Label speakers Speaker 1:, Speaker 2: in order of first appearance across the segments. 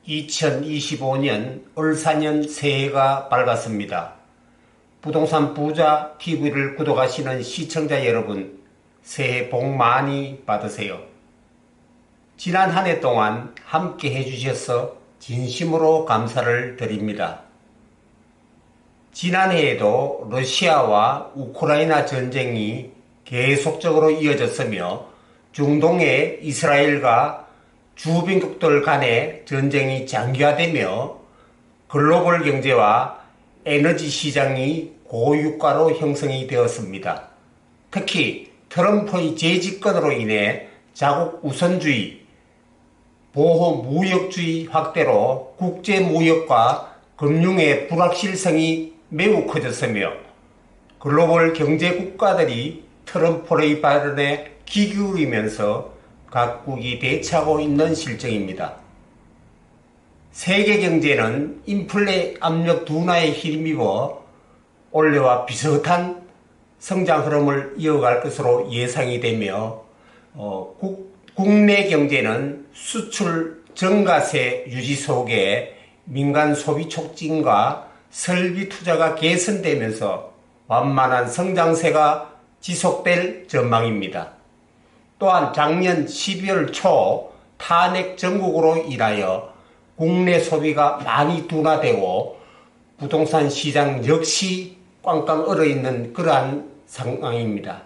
Speaker 1: 2025년 을사년 새해가 밝았습니다. 부동산 부자 TV를 구독하시는 시청자 여러분, 새해 복 많이 받으세요. 지난 한 해 동안 함께 해주셔서 진심으로 감사를 드립니다. 지난해에도 러시아와 우크라이나 전쟁이 계속적으로 이어졌으며 중동의 이스라엘과 주변국들 간의 전쟁이 장기화되며 글로벌 경제와 에너지 시장이 고유가로 형성이 되었습니다. 특히 트럼프의 재집권으로 인해 자국 우선주의, 보호무역주의 확대로 국제무역과 금융의 불확실성이 매우 커졌으며 글로벌 경제 국가들이 트럼프의 발언에 귀 기울이면서 각국이 대처하고 있는 실정입니다. 세계 경제는 인플레 압력 둔화에 힘입어 올해와 비슷한 성장 흐름을 이어갈 것으로 예상이 되며 국내 경제는 수출 증가세 유지 속에 민간 소비 촉진과 설비 투자가 개선되면서 완만한 성장세가 지속될 전망입니다. 또한 작년 12월 초 탄핵 전국으로 인하여 국내 소비가 많이 둔화되고 부동산 시장 역시 꽝꽝 얼어있는 그러한 상황입니다.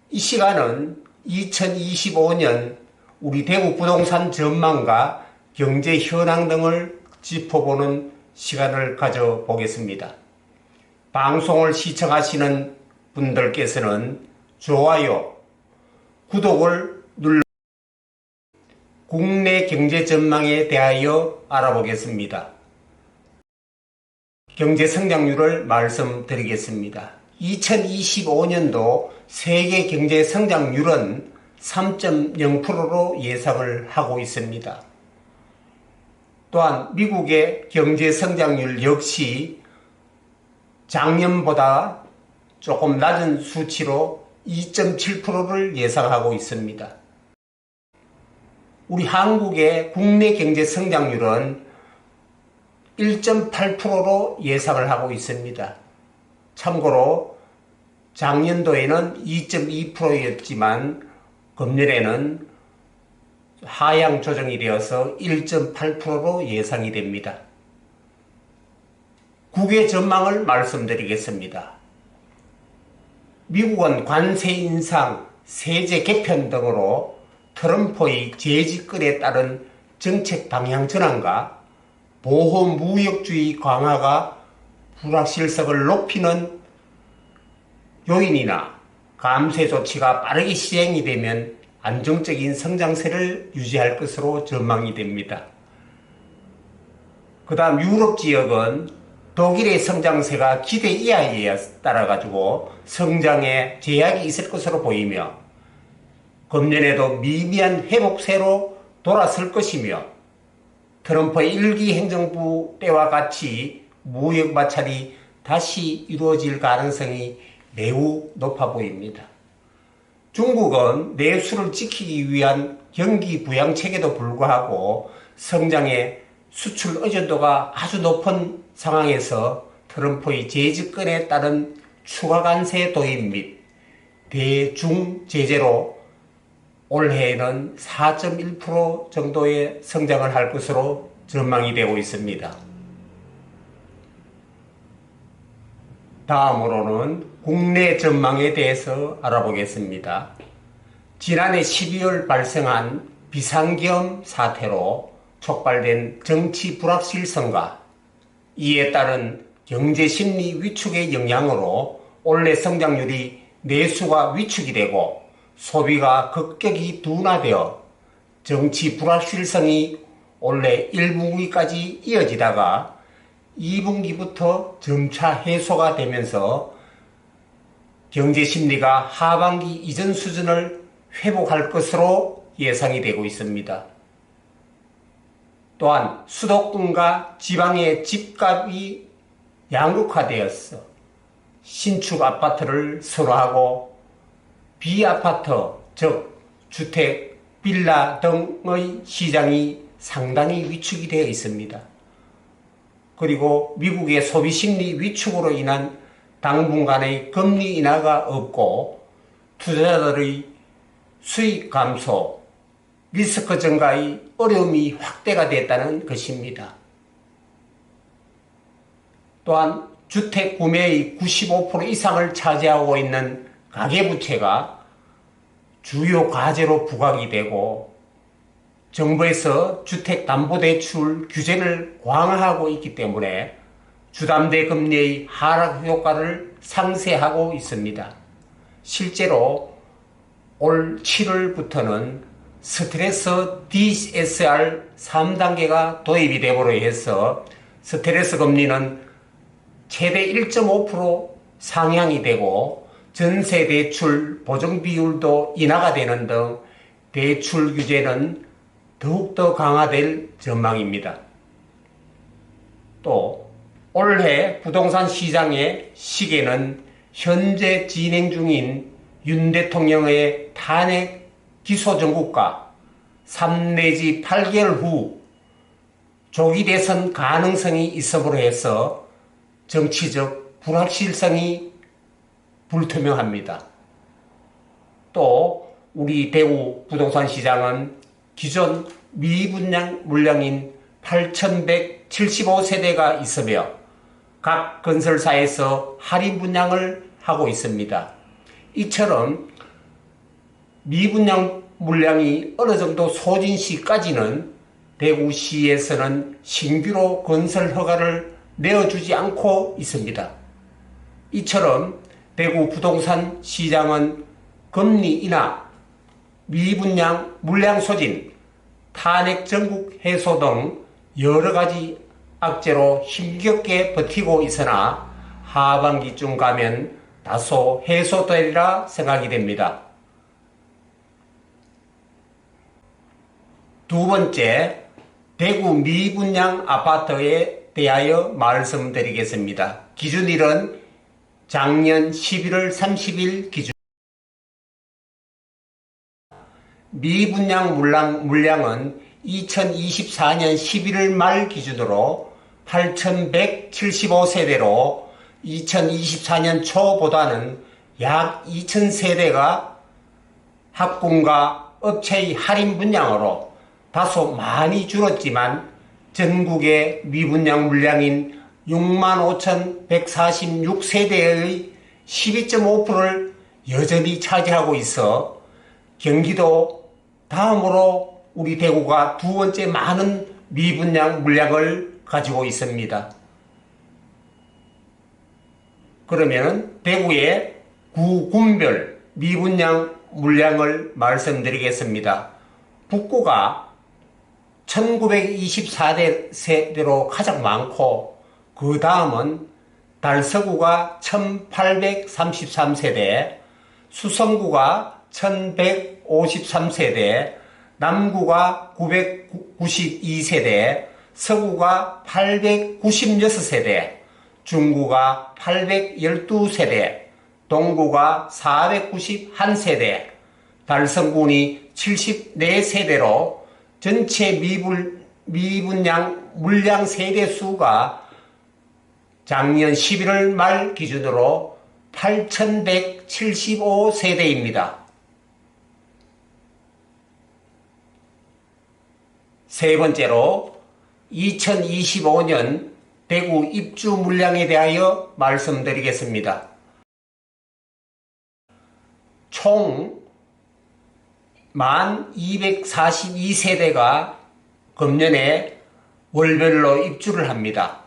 Speaker 1: 이 시간은 2025년 우리 대구 부동산 전망과 경제 현황 등을 짚어보는 시간을 가져보겠습니다. 방송을 시청하시는 분들께서는 좋아요, 구독을 눌러 국내 경제 전망에 대하여 알아보겠습니다. 경제 성장률을 말씀드리겠습니다. 2025년도 세계 경제 성장률은 3.0%로 예상을 하고 있습니다. 또한 미국의 경제 성장률 역시 작년보다 조금 낮은 수치로 2.7%를 예상하고 있습니다. 우리 한국의 국내 경제 성장률은 1.8%로 예상을 하고 있습니다. 참고로 작년도에는 2.2%였지만 금년에는 하향 조정이 되어서 1.8%로 예상이 됩니다. 국외 전망을 말씀드리겠습니다. 미국은 관세 인상, 세제 개편 등으로 트럼프의 재집권에 따른 정책 방향 전환과 보호무역주의 강화가 불확실성을 높이는 요인이나 감세 조치가 빠르게 시행이 되면 안정적인 성장세를 유지할 것으로 전망이 됩니다. 그 다음 유럽 지역은 독일의 성장세가 기대 이하에 따라가지고 성장에 제약이 있을 것으로 보이며 금년에도 미미한 회복세로 돌아설 것이며 트럼프의 1기 행정부 때와 같이 무역 마찰이 다시 이루어질 가능성이 매우 높아 보입니다. 중국은 내수를 지키기 위한 경기 부양책에도 불구하고 성장의 수출 의존도가 아주 높은 상황에서 트럼프의 재집권에 따른 추가 관세 도입 및 대중 제재로 올해에는 4.1% 정도의 성장을 할 것으로 전망이 되고 있습니다. 다음으로는 국내 전망에 대해서 알아보겠습니다. 지난해 12월 발생한 비상계엄 사태로 촉발된 정치 불확실성과 이에 따른 경제심리 위축의 영향으로 올해 성장률이 내수가 위축이 되고 소비가 급격히 둔화되어 정치 불확실성이 올해 1분기까지 이어지다가 2분기부터 점차 해소가 되면서 경제심리가 하반기 이전 수준을 회복할 것으로 예상이 되고 있습니다. 또한 수도권과 지방의 집값이 양극화되어서 신축 아파트를 선호하고 비아파트, 즉 주택, 빌라 등의 시장이 상당히 위축이 되어 있습니다. 그리고 미국의 소비심리 위축으로 인한 당분간의 금리 인하가 없고 투자자들의 수익 감소, 리스크 증가의 어려움이 확대가 됐다는 것입니다. 또한 주택 구매의 95% 이상을 차지하고 있는 가계부채가 주요 과제로 부각이 되고 정부에서 주택담보대출 규제를 강화하고 있기 때문에 주담대 금리의 하락 효과를 상쇄하고 있습니다. 실제로 올 7월부터는 스트레스 DSR 3단계가 도입이 되므로 해서 스트레스 금리는 최대 1.5% 상향이 되고 전세대출 보증비율도 인하가 되는 등 대출 규제는 더욱더 강화될 전망입니다. 또 올해 부동산 시장의 시계는 현재 진행 중인 윤 대통령의 탄핵 기소 정국과 3 내지 8개월 후 조기 대선 가능성이 있음으로 해서 정치적 불확실성이 불투명합니다. 또 우리 대구 부동산 시장은 기존 미분양 물량인 8,175세대가 있으며 각 건설사에서 할인 분양을 하고 있습니다. 이처럼 미분양 물량이 어느 정도 소진 시까지는 대구시에서는 신규로 건설 허가를 내어주지 않고 있습니다. 이처럼 대구 부동산 시장은 금리 인하, 미분양 물량 소진, 탄핵 전국 해소 등 여러 가지 악재로 힘겹게 버티고 있으나 하반기쯤 가면 다소 해소되리라 생각이 됩니다. 두 번째, 대구 미분양 아파트에 대하여 말씀드리겠습니다. 기준일은 작년 11월 30일 기준. 미분양 물량은 2024년 11월 말 기준으로 8,175세대로 2024년 초보다는 약 2,000세대가 학군과 업체의 할인 분양으로 다소 많이 줄었지만 전국의 미분양 물량인 65,146세대의 12.5%를 여전히 차지하고 있어 경기도 다음으로 우리 대구가 두 번째 많은 미분양 물량을 가지고 있습니다. 그러면 대구의 구군별 미분양 물량을 말씀드리겠습니다. 북구가 1924세대로 가장 많고 그 다음은 달서구가 1833세대, 수성구가 1153세대, 남구가 992세대, 서구가 896세대, 중구가 812세대, 동구가 491세대, 달성군이 74세대로 전체 미분양 물량 세대수가 작년 11월 말 기준으로 8,175세대입니다. 세 번째로 2025년 대구 입주 물량에 대하여 말씀드리겠습니다. 총 1242세대가 금년에 월별로 입주를 합니다.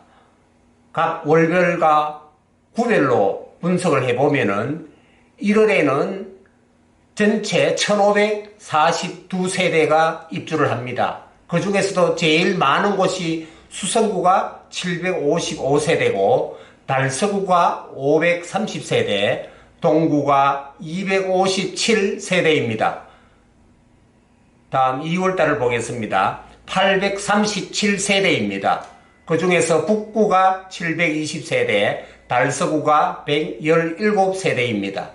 Speaker 1: 각 월별과 구별로 분석을 해보면은 1월에는 전체 1542세대가 입주를 합니다. 그 중에서도 제일 많은 곳이 수성구가 755세대고 달서구가 530세대, 동구가 257세대입니다. 다음 2월달을 보겠습니다. 837세대입니다. 그 중에서 북구가 720세대, 달서구가 117세대입니다.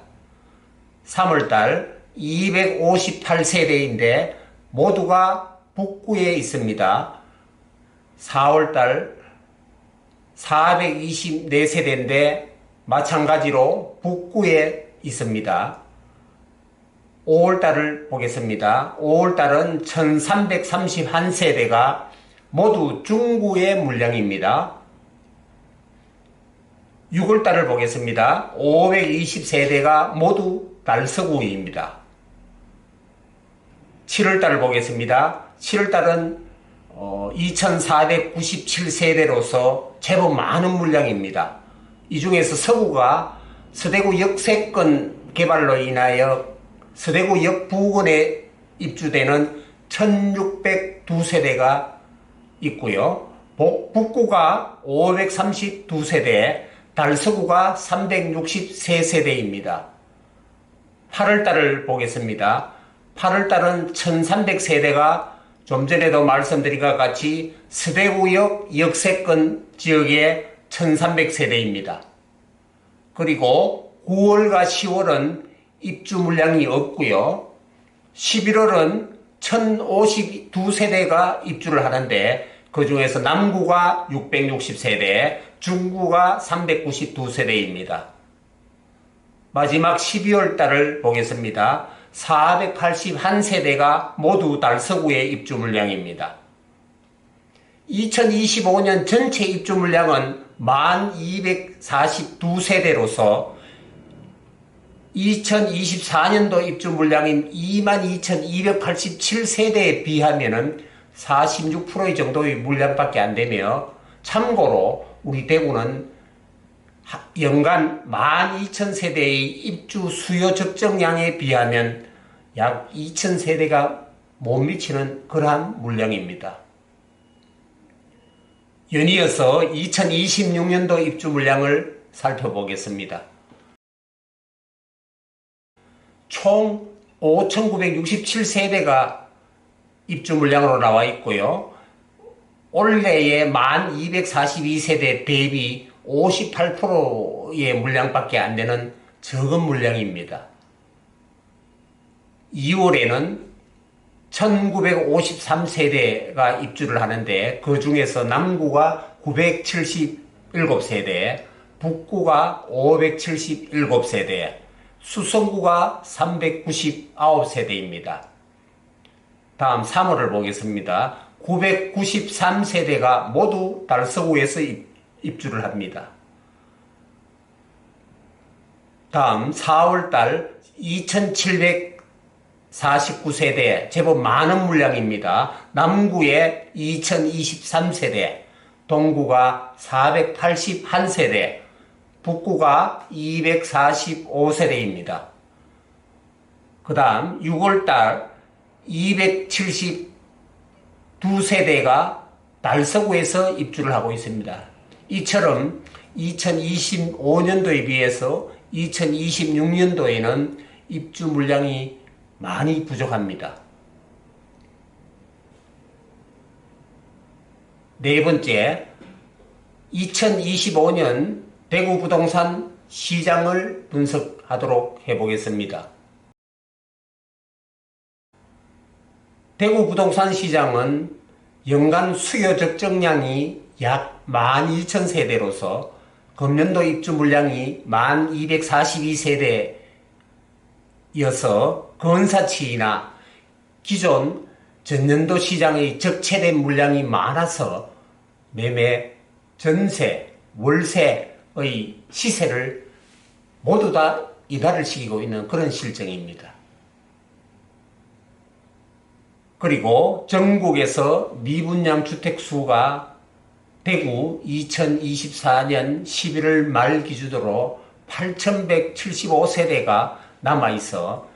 Speaker 1: 3월달 258세대인데 모두가 북구에 있습니다. 4월달 424세대인데 마찬가지로 북구에 있습니다. 5월달을 보겠습니다. 5월달은 1331세대가 모두 중구의 물량입니다. 6월달을 보겠습니다. 520세대가 모두 달서구입니다. 7월달을 보겠습니다. 7월달은 2497세대로서 제법 많은 물량입니다. 이 중에서 서구가 서대구 역세권 개발로 인하여 서대구 역 부근에 입주되는 1602세대가 있고요. 북구가 532세대, 달서구가 363세대입니다. 8월달을 보겠습니다. 8월달은 1300세대가 좀 전에도 말씀드린 것 같이 서대구역 역세권 지역의 1300세대입니다. 그리고 9월과 10월은 입주 물량이 없고요. 11월은 1052세대가 입주를 하는데 그 중에서 남구가 660세대, 중구가 392세대입니다. 마지막 12월 달을 보겠습니다. 481세대가 모두 달서구의 입주 물량입니다. 2025년 전체 입주 물량은 1242세대로서 2024년도 입주 물량인 22,287세대에 비하면 46% 정도의 물량밖에 안 되며, 참고로 우리 대구는 연간 12,000세대의 입주 수요 적정량에 비하면 약 2,000세대가 못 미치는 그러한 물량입니다. 연이어서 2026년도 입주 물량을 살펴보겠습니다. 총 5,967세대가 입주 물량으로 나와 있고요. 올해의 1,242세대 대비 58%의 물량밖에 안 되는 적은 물량입니다. 2월에는 1,953세대가 입주를 하는데 그 중에서 남구가 977세대, 북구가 577세대, 수성구가 399세대입니다. 다음 3월을 보겠습니다. 993세대가 모두 달서구에서 입주를 합니다. 다음 4월달 2749세대, 제법 많은 물량입니다. 남구에 2023세대, 동구가 481세대, 북구가 245세대입니다. 그 다음 6월달 272세대가 달서구에서 입주를 하고 있습니다. 이처럼 2025년도에 비해서 2026년도에는 입주 물량이 많이 부족합니다. 네 번째, 2025년 대구 부동산 시장을 분석하도록 해보겠습니다. 대구 부동산 시장은 연간 수요 적정량이 약 12,000세대로서 금년도 입주 물량이 1,242세대여서 건사치이나 기존 전년도 시장의 적체된 물량이 많아서 매매, 전세, 월세의 시세를 모두 다 이달을 시키고 있는 그런 실정입니다. 그리고 전국에서 미분양 주택 수가 대구 2024년 11월 말 기준으로 8,175세대가 남아있어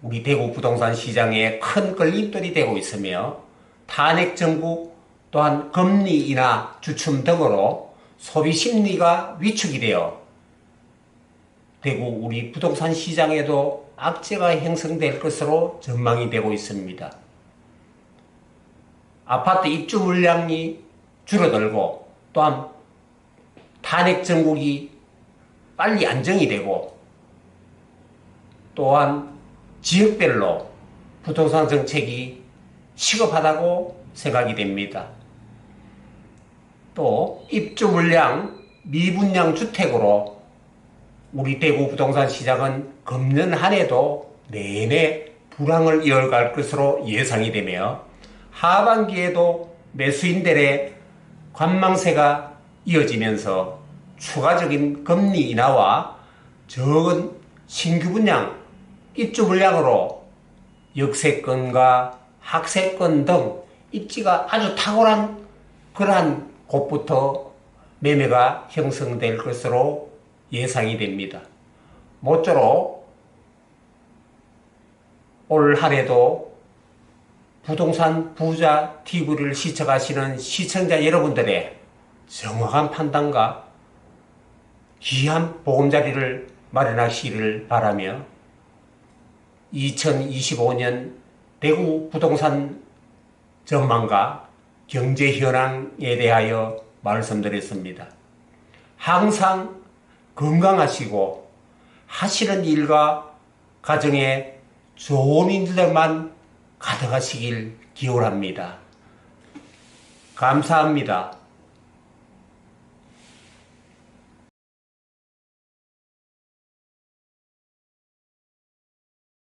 Speaker 1: 우리 대구 부동산 시장에 큰 걸림돌이 되고 있으며, 탄핵 정국 또한 금리 인하 주춤 등으로 소비 심리가 위축이 되어 대구 우리 부동산 시장에도 악재가 형성될 것으로 전망이 되고 있습니다. 아파트 입주 물량이 줄어들고 또한 탄핵 정국이 빨리 안정이 되고 또한 지역별로 부동산 정책이 시급하다고 생각이 됩니다. 또 입주 물량 미분양 주택으로 우리 대구 부동산 시장은 금년 한 해도 내내 불황을 이어갈 것으로 예상이 되며 하반기에도 매수인들의 관망세가 이어지면서 추가적인 금리 인하와 적은 신규 분양 입주 물량으로 역세권과 학세권 등 입지가 아주 탁월한 그러한 곳부터 매매가 형성될 것으로 예상이 됩니다. 모쪼록 올 한해도 부동산 부자 TV를 시청하시는 시청자 여러분들의 정확한 판단과 귀한 보금자리를 마련하시기를 바라며 2025년 대구 부동산 전망과 경제 현황에 대하여 말씀드렸습니다. 항상 건강하시고 하시는 일과 가정에 좋은 일들만 가득하시길 기원합니다. 감사합니다.